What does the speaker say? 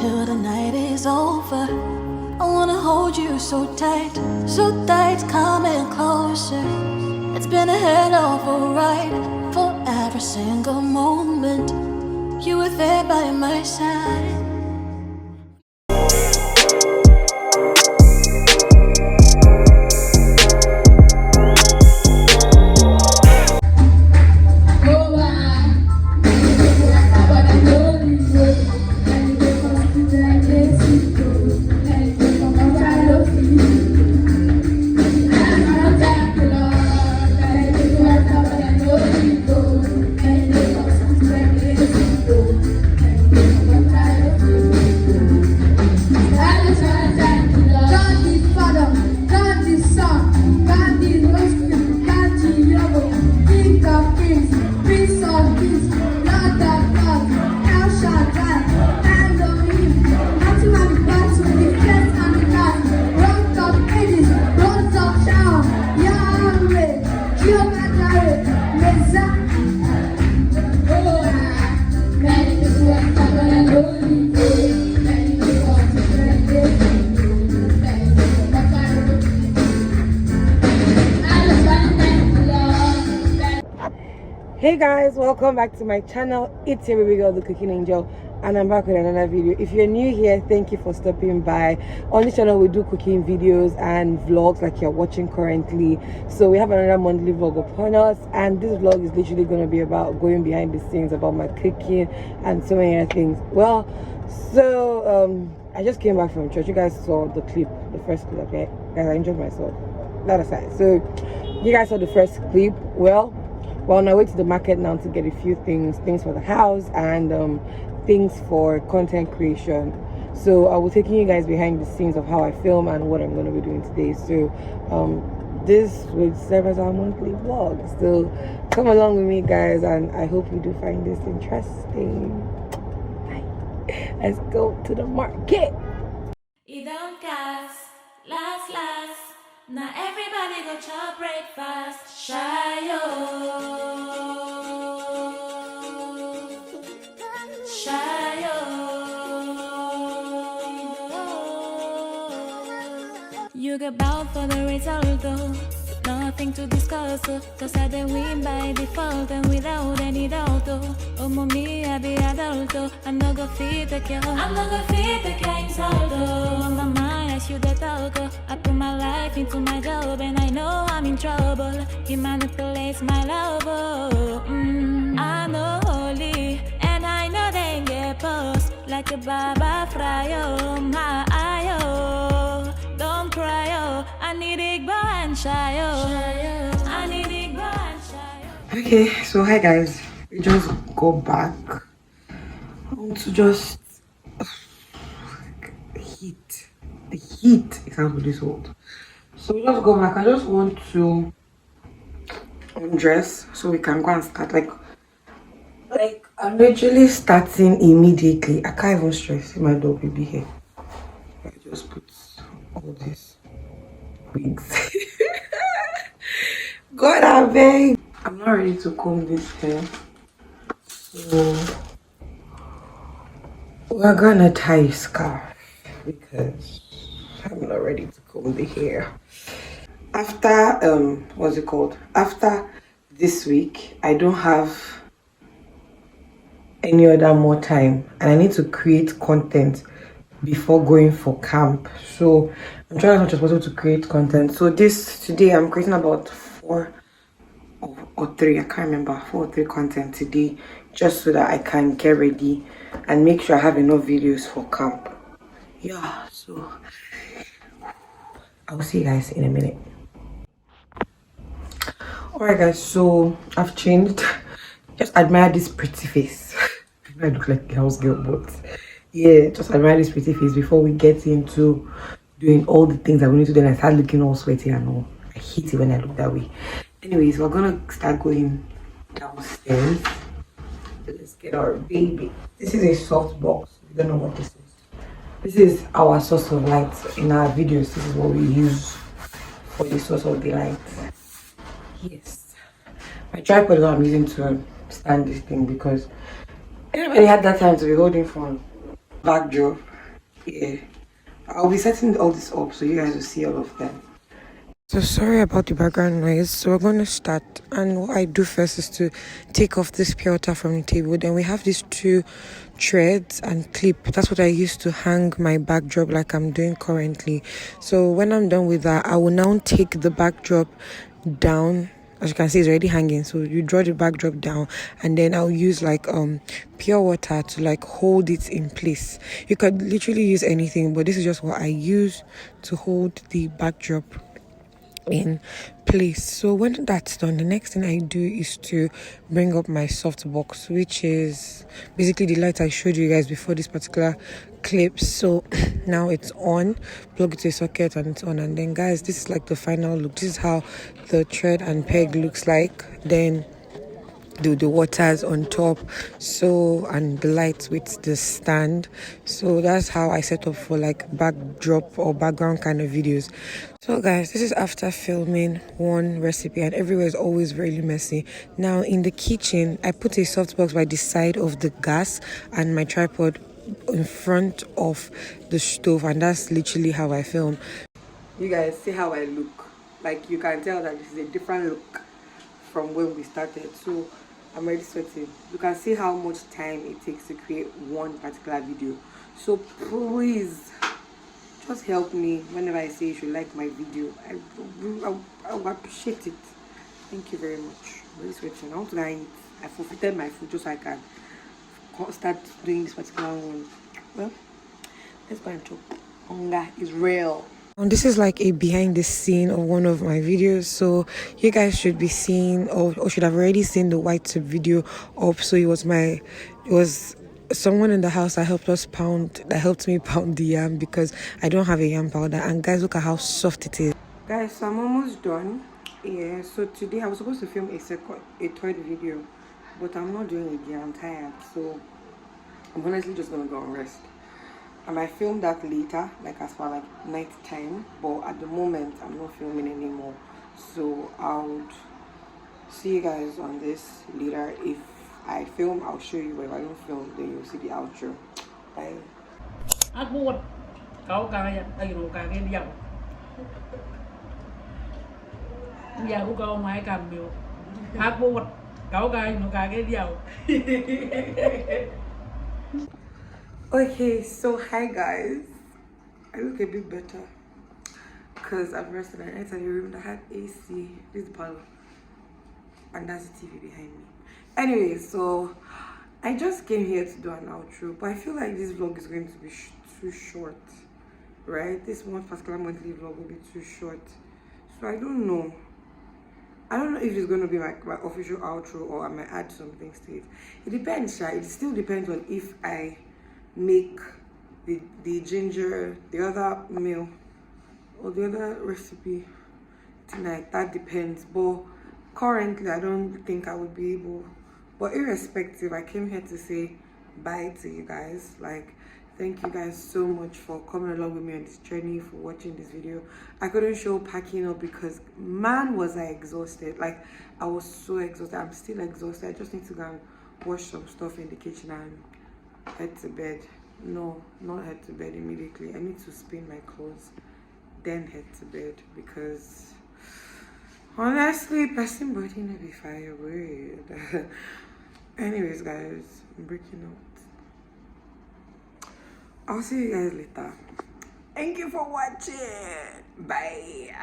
till the night is over. I wanna hold you so tight, coming closer. It's been a hell of a ride for every single moment. You were there by my side. Hey guys, welcome back to my channel. It's your baby girl, the cooking angel, and I'm back with another video. If you're new here, thank you for stopping by. On this channel we do cooking videos and vlogs like you're watching currently. So we have another monthly vlog upon us, and this vlog is literally going to be about going behind the scenes about my cooking and so many other things. Well, so I just came back from church. You guys saw the clip, the first clip. Okay guys, I enjoyed myself, that aside. So you guys saw the first clip. Well, we're on our way to the market now to get a few things for the house and things for content creation. So I will be taking you guys behind the scenes of how I film and what I'm going to be doing today. So this will serve as our monthly vlog. So come along with me guys, and I hope you do find this interesting. Bye. Let's go to the market. It don't cast, last. Now everybody go chop breakfast. Shayo. You get bound for the result though. Nothing to discuss, cause I didn't win by default and without any doubt. Oh, mommy, I be adult. I'm not gonna feed the girl. I'm not gonna feed the king saldo. On my mind, I should have talk. I put my life into my job and I know I'm in trouble. He manipulates my love. I know holy and I know they get post like a baba fryo. My ayo, don't cry, oh. I need Igbo and Shayo. I need Igbo and Shayo. Okay, so hi guys, we just go back. I want to just the heat is out of this world. So we just go back. I just want to undress so we can go and start. Like I'm literally starting immediately. I can't even stress. My dog will be here. I just put all these wigs. God, I beg. I'm not ready to comb this hair, so we're gonna tie a scarf because I'm not ready to comb the hair. After what's it called? After this week, I don't have any other more time, and I need to create content before going for camp. So I'm trying as much as possible to create content. So today I'm creating about 4 or 3, I can't remember, 4 or 3 content today, just so that I can get ready and make sure I have enough videos for camp. Yeah, so I'll see you guys in a minute. Alright guys, so I've changed. Just admire this pretty face. I look like a house girl, but yeah, just admire this pretty face before we get into doing all the things that we need to do. And I start looking all sweaty and all. I hate it when I look that way. Anyways, we're gonna start going downstairs. Let's get our baby. This is a soft box. You don't know what this is. This is our source of light. In our videos, this is what we use for the source of the light. Yes, my tripod is what I'm using to stand this thing because anybody had that time to be holding phone backdrop. Yeah, I'll be setting all this up so you guys will see all of them. So sorry about the background noise. So we're going to start, and what I do first is to take off this pure water from the table. Then we have these two threads and clip. That's what I use to hang my backdrop like I'm doing currently. So when I'm done with that, I will now take the backdrop down. As you can see, it's already hanging. So you draw the backdrop down, and then I'll use like pure water to like hold it in place. You could literally use anything, but this is just what I use to hold the backdrop in place. So when that's done, the next thing I do is to bring up my softbox, which is basically the light I showed you guys before this particular clip. So now it's on, plug it to a socket and it's on. And then guys, this is like the final look. This is how the thread and peg looks like. Then the waters on top, so, and the lights with the stand. So that's how I set up for like backdrop or background kind of videos. So guys, this is after filming one recipe, and everywhere is always really messy. Now in the kitchen, I put a softbox by the side of the gas and my tripod in front of the stove, and that's literally how I film. You guys see how I look. Like, you can tell that this is a different look from when we started. So I'm already sweating. You can see how much time it takes to create one particular video. So please just help me whenever I say you should like my video. I would appreciate it. Thank you very much. I'm really sweating. I want to go and eat. I forfeited my food just so I can start doing this particular one. Well, let's go and chop. Hunger is real. And this is like a behind the scene of one of my videos, so you guys should be seeing or should have already seen the white tip video up. So it was someone in the house that helped me pound the yam because I don't have a yam powder. And guys, look at how soft it is. Guys, so I'm almost done. Yeah, so today I was supposed to film a third video, but I'm not doing it yet. I'm tired, so I'm honestly just gonna go and rest. I might film that later, like as far like night time, but at the moment I'm not filming anymore. So I'll see you guys on this later. If I film, I'll show you. But if I don't film, then you'll see the outro. Bye. Okay, so hi guys. I look a bit better because I've rested. I entered a room that had AC. This is the parlor, and that's the TV behind me. Anyway, so I just came here to do an outro, but I feel like this vlog is going to be too short, right? This one particular monthly vlog will be too short, so I don't know if it's going to be my official outro or I might add some things to it. It depends, right? It still depends on if I make the ginger, the other meal or the other recipe tonight. That depends, but currently I don't think I would be able. But irrespective, I came here to say bye to you guys. Like, thank you guys so much for coming along with me on this journey, for watching this video. I couldn't show packing up because man was I exhausted. Like, I was so exhausted. I'm still exhausted. I just need to go and wash some stuff in the kitchen and head to bed. No, not head to bed immediately. I need to spin my clothes, then head to bed, because honestly, passing body no be fire weird. Anyways guys, I'm breaking out. I'll see you guys later. Thank you for watching. Bye.